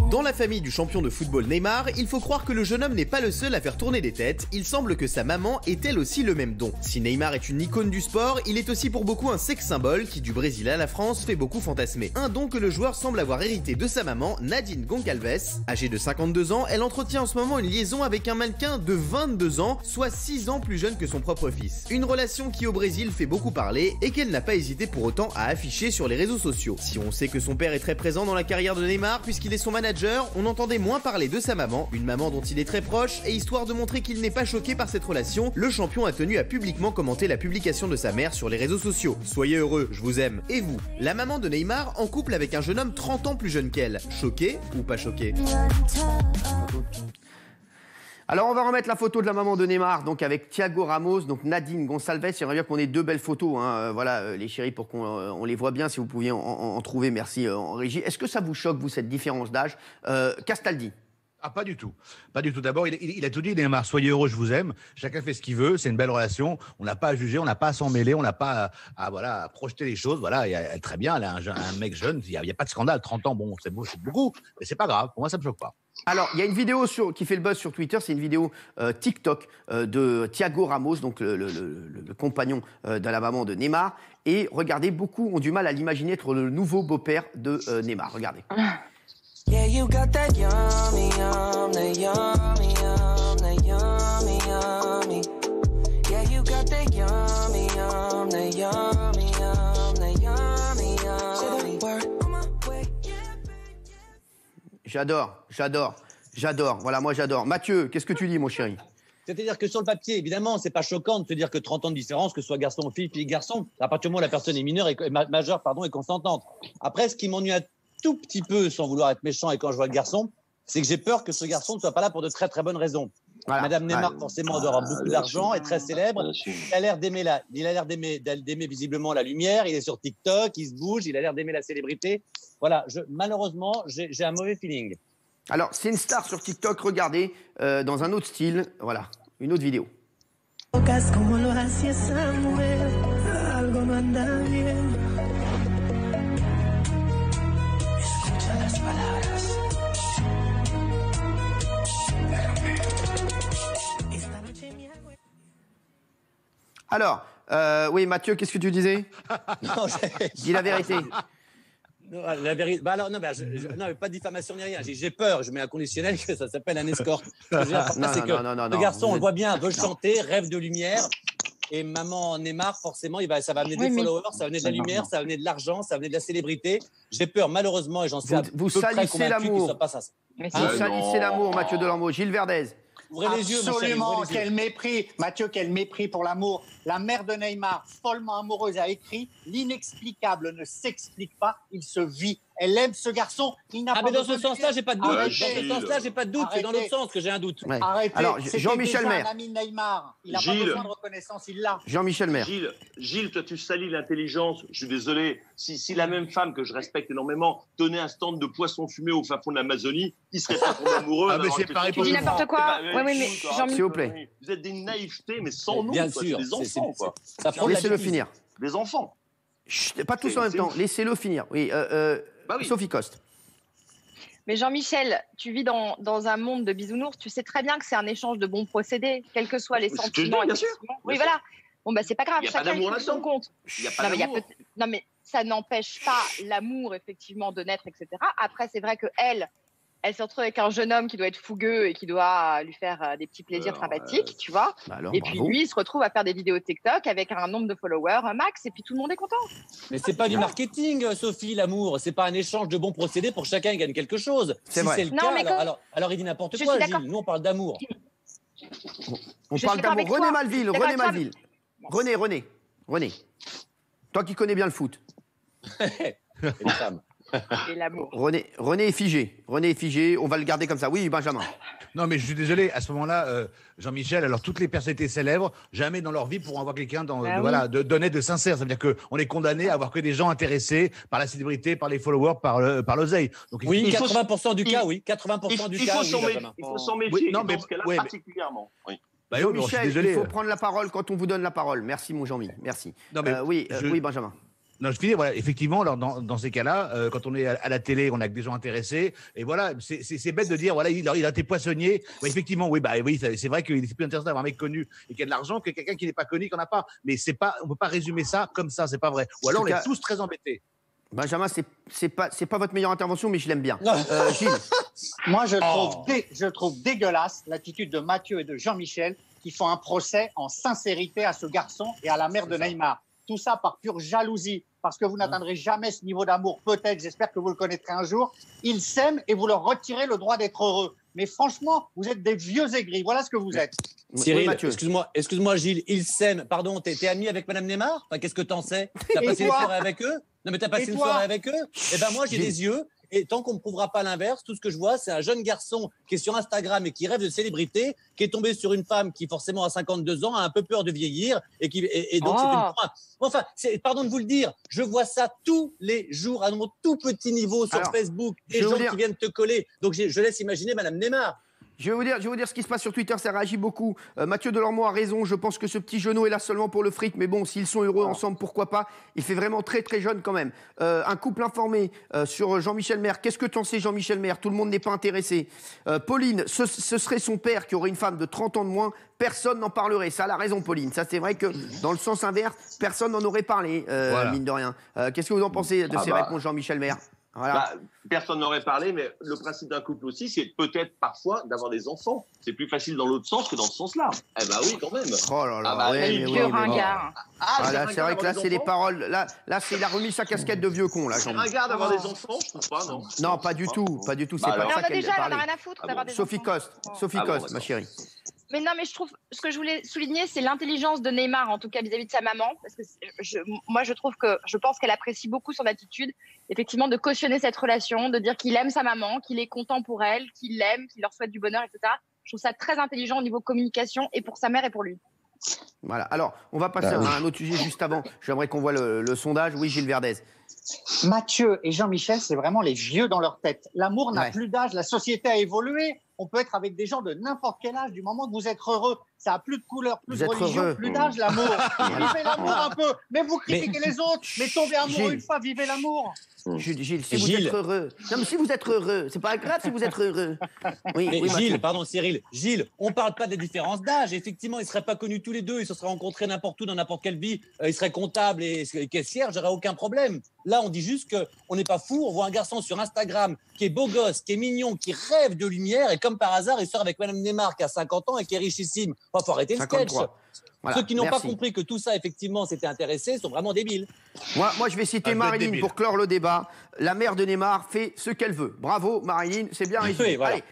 Dans la famille du champion de football Neymar, il faut croire que le jeune homme n'est pas le seul à faire tourner des têtes, il semble que sa maman ait elle aussi le même don. Si Neymar est une icône du sport, il est aussi pour beaucoup un sex symbole qui du Brésil à la France fait beaucoup fantasmer. Un don que le joueur semble avoir hérité de sa maman, Nadine Goncalves. Âgée de 52 ans, elle entretient en ce moment une liaison avec un mannequin de 22 ans, soit 6 ans plus jeune que son propre fils. Une relation qui au Brésil fait beaucoup parler et qu'elle n'a pas hésité pour autant à afficher sur les réseaux sociaux. Si on sait que son père est très présent dans la carrière de Neymar puisqu'il est son manager, on entendait moins parler de sa maman, une maman dont il est très proche, et histoire de montrer qu'il n'est pas choqué par cette relation, le champion a tenu à publiquement commenter la publication de sa mère sur les réseaux sociaux. Soyez heureux, je vous aime. Et vous? La maman de Neymar en couple avec un jeune homme 30 ans plus jeune qu'elle. Choqué ou pas choqué? Alors on va remettre la photo de la maman de Neymar, donc avec Thiago Ramos, donc Nadine Gonçalves. J'aimerais bien qu'on ait deux belles photos, hein. Voilà les chéris, pour qu'on les voit bien, si vous pouviez en trouver, merci en régie. Est-ce que ça vous choque, vous, cette différence d'âge? Castaldi? Ah, pas du tout. Pas du tout. D'abord, il a tout dit, Neymar, soyez heureux, je vous aime. Chacun fait ce qu'il veut, c'est une belle relation. On n'a pas à juger, on n'a pas à s'en mêler, on n'a pas à projeter les choses. Voilà, elle, très bien, elle a un mec jeune, il n'y a pas de scandale. 30 ans, bon, c'est beaucoup, mais c'est pas grave. Pour moi, ça me choque pas. Alors, il y a une vidéo qui fait le buzz sur Twitter, c'est une vidéo TikTok de Thiago Ramos, donc le compagnon de la maman de Neymar. Et regardez, beaucoup ont du mal à l'imaginer être le nouveau beau-père de Neymar. Regardez. Yeah, you got that yummy, that yummy, that yummy, yummy. Yeah, you got that yummy, that yummy, that yummy, yummy. J'adore. Voilà, moi j'adore. Mathieu, qu'est-ce que tu dis, mon chéri? C'est-à-dire que sur le papier, évidemment, c'est pas choquant de se dire que 30 ans de différence, que ce soit garçon ou fille, fille-garçon, à partir du moment où la personne est mineure et majeure, et consentante. Après, ce qui m'ennuie un tout petit peu, sans vouloir être méchant, et quand je vois le garçon, c'est que j'ai peur que ce garçon ne soit pas là pour de très très bonnes raisons. Voilà. Madame Neymar, forcément, doit avoir beaucoup d'argent, est très célèbre. Il a l'air d'aimer visiblement la lumière. Il est sur TikTok, il se bouge, il a l'air d'aimer la célébrité. Voilà, malheureusement, j'ai un mauvais feeling. Alors, c'est une star sur TikTok, regardez, dans un autre style. Voilà, une autre vidéo. Alors, oui, Mathieu, qu'est-ce que tu disais? Dis la vérité. Non, la vérité. Bah alors, non, pas de diffamation ni rien. J'ai peur. Je mets un conditionnel que ça s'appelle un escorte. Non, le garçon, on le voit bien, veut chanter, rêve de lumière. Et maman Neymar, forcément, ça va amener des followers, ça va amener de la lumière, ça va amener de l'argent, ça va amener de la célébrité. J'ai peur, malheureusement, et j'en suis vous salissez l'amour. Vous salissez l'amour, Mathieu Delambeau. Gilles Verdez. Ouvrez les yeux, absolument, quel mépris, Mathieu, quel mépris pour l'amour. La mère de Neymar, follement amoureuse, a écrit « L'inexplicable ne s'explique pas, il se vit ». Elle aime ce garçon, il n'a pas mais dans ce sens-là, j'ai pas de doute. Arrêtez. Dans ce sens-là, j'ai pas de doute. C'est dans l'autre sens que j'ai un doute. Ouais. Arrêtez. Alors, C'était Jean-Michel déjà Maire. un ami de Neymar. Il n'a pas besoin de reconnaissance, il l'a. Jean-Michel Maire. Gilles, toi, tu salis l'intelligence. Je suis désolé. Si la même femme que je respecte énormément tenait un stand de poissons fumés au fin fond de l'Amazonie, il serait pas tombé amoureux. Ah, mais c'est pareil pour Tu dis n'importe quoi. Oui, mais S'il vous plaît. Vous êtes des naïvetés, mais sans nom. Bien quoi. sûr. Des enfants, quoi. Laissez-le finir. Des enfants. Chut, pas tous en même temps. Laissez-le finir. Oui, oui. Sophie Coste. Mais Jean-Michel, tu vis dans un monde de bisounours. Tu sais très bien que c'est un échange de bons procédés, quels que soient les sentiments. Bien sûr. Oui, voilà. Bon, bah, c'est pas grave. Il n'y a pas Chacun d'amour trouve son là-dedans. compte. Il n'y a pas d'amour. Non, mais ça n'empêche pas l'amour, effectivement, de naître, etc. Après, c'est vrai qu'elle se retrouve avec un jeune homme qui doit être fougueux et qui doit lui faire des petits plaisirs sympathiques, tu vois. Alors, et puis lui, il se retrouve à faire des vidéos TikTok avec un nombre de followers, un max, et puis tout le monde est content. Mais c'est pas du marketing, Sophie, l'amour. C'est pas un échange de bons procédés pour chacun gagne quelque chose. C'est si vrai. c'est le cas, alors il dit n'importe quoi, Gilles. Nous, on parle d'amour. On parle d'amour. René Malville. René. Toi qui connais bien le foot. Et les femmes. Et l'amour. René est figé. On va le garder comme ça. Oui, Benjamin. Non, mais je suis désolé. À ce moment-là, Jean-Michel, alors toutes les personnalités célèbres, jamais dans leur vie pourront avoir quelqu'un d'honnête, de sincère. Ça veut dire qu'on est condamné à avoir que des gens intéressés par la célébrité, par les followers, par l'oseille. Donc, oui, 80% du cas, oui. 80% du cas, il faut s'en méfier. Non, mais dans ce cas-là, particulièrement. Oui. Bah, Jean-Michel, il faut prendre la parole quand on vous donne la parole. Merci, mon Jean-Mi. Merci. Non, mais oui, Benjamin. Non, je finis, voilà, effectivement, alors dans ces cas-là, quand on est à la télé, on a que des gens intéressés, et voilà, c'est bête de dire, voilà, il a été poissonnier. Ouais, effectivement, oui, c'est vrai qu'il est plus intéressant d'avoir un mec connu et qui a de l'argent que quelqu'un qui n'est pas connu, qui n'en a pas. Mais on peut pas résumer ça comme ça, c'est pas vrai. Ou alors, on est tous très embêtés. Benjamin, c'est pas votre meilleure intervention, mais je l'aime bien. Gilles. Moi, je trouve dégueulasse l'attitude de Mathieu et de Jean-Michel qui font un procès en sincérité à ce garçon et à la mère de Neymar. Tout ça par pure jalousie, parce que vous n'atteindrez jamais ce niveau d'amour. Peut-être, j'espère que vous le connaîtrez un jour. Ils s'aiment et vous leur retirez le droit d'être heureux. Mais franchement, vous êtes des vieux aigris. Voilà ce que vous êtes. Cyril, oui, excuse-moi, Gilles, ils s'aiment. Pardon, t'es ami avec Madame Neymar? Enfin, qu'est-ce que t'en sais? T'as passé une soirée avec eux? Non, mais t'as passé une soirée avec eux? Eh ben, moi, j'ai des yeux. Et tant qu'on ne me prouvera pas l'inverse, tout ce que je vois, c'est un jeune garçon qui est sur Instagram et qui rêve de célébrité, qui est tombé sur une femme qui, forcément, à 52 ans, a un peu peur de vieillir. Et donc, c'est une... Enfin, pardon de vous le dire, je vois ça tous les jours à mon tout petit niveau sur Facebook. Des gens qui viennent te coller. Donc, je laisse imaginer Madame Neymar. Je vais vous dire ce qui se passe sur Twitter, ça réagit beaucoup. Mathieu Delormeau a raison, je pense que ce petit genou est là seulement pour le fric, mais bon, s'ils sont heureux ensemble, pourquoi pas. Il fait vraiment très très jeune quand même. Un couple informé sur Jean-Michel Maire. Qu'est-ce que tu en sais, Jean-Michel Maire? Tout le monde n'est pas intéressé. Pauline, ce serait son père qui aurait une femme de 30 ans de moins, personne n'en parlerait. Ça, elle a raison, Pauline. Ça, c'est vrai que dans le sens inverse, personne n'en aurait parlé, mine de rien. Qu'est-ce que vous en pensez de ces réponses, Jean-Michel Maire? Voilà. Personne n'aurait parlé, mais le principe d'un couple aussi, c'est peut-être parfois d'avoir des enfants. C'est plus facile dans l'autre sens que dans ce sens-là. Eh ben oui, quand même. Oh là là, c'est vrai que là, c'est des paroles. Là, il a remis sa casquette de vieux con. Là, c'est ringard d'avoir des enfants, je trouve pas, non? Non, pas du tout, pas du tout. C'est pas ça qu'elle déjà, parlait. on a rien à foutre d'avoir des Sophie enfants. Coste, ma chérie. Mais non, mais je trouve, ce que je voulais souligner, c'est l'intelligence de Neymar, en tout cas vis-à-vis de sa maman, parce que je pense qu'elle apprécie beaucoup son attitude, effectivement, de cautionner cette relation, de dire qu'il aime sa maman, qu'il est content pour elle, qu'il l'aime, qu'il leur souhaite du bonheur, etc. Je trouve ça très intelligent au niveau communication, et pour sa mère et pour lui. Voilà. Alors, on va passer à un autre sujet juste avant. J'aimerais qu'on voit le sondage. Oui, Gilles Verdez. Mathieu et Jean-Michel, c'est vraiment les vieux dans leur tête. L'amour n'a plus d'âge, la société a évolué. On peut être avec des gens de n'importe quel âge, du moment que vous êtes heureux. Ça n'a plus de couleur, plus de religion, plus d'âge, l'amour. Vivez l'amour un peu. Mais vous critiquez les autres. Mais tombez amoureux une fois, vivez l'amour. Gilles, si vous êtes heureux. Non, mais si vous êtes heureux, c'est pas grave si vous êtes heureux. Oui, Gilles, pardon, Cyril. Gilles, on parle pas des différences d'âge. Effectivement, ils seraient pas connus tous les deux. Ils se seraient rencontrés n'importe où, dans n'importe quelle vie. Ils seraient comptables et caissières. J'aurais aucun problème. Là, on dit juste qu'on n'est pas fou. On voit un garçon sur Instagram qui est beau gosse, qui est mignon, qui rêve de lumière. Et comme par hasard, il sort avec Madame Neymar qui a 50 ans et qui est richissime. Il faut arrêter le sketch. Voilà, ceux qui n'ont pas compris que tout ça, effectivement, s'était intéressé, sont vraiment débiles. Moi, je vais citer Marilyn pour clore le débat. La mère de Neymar fait ce qu'elle veut. Bravo, Marilyn, c'est bien résumé. Oui, voilà. Allez,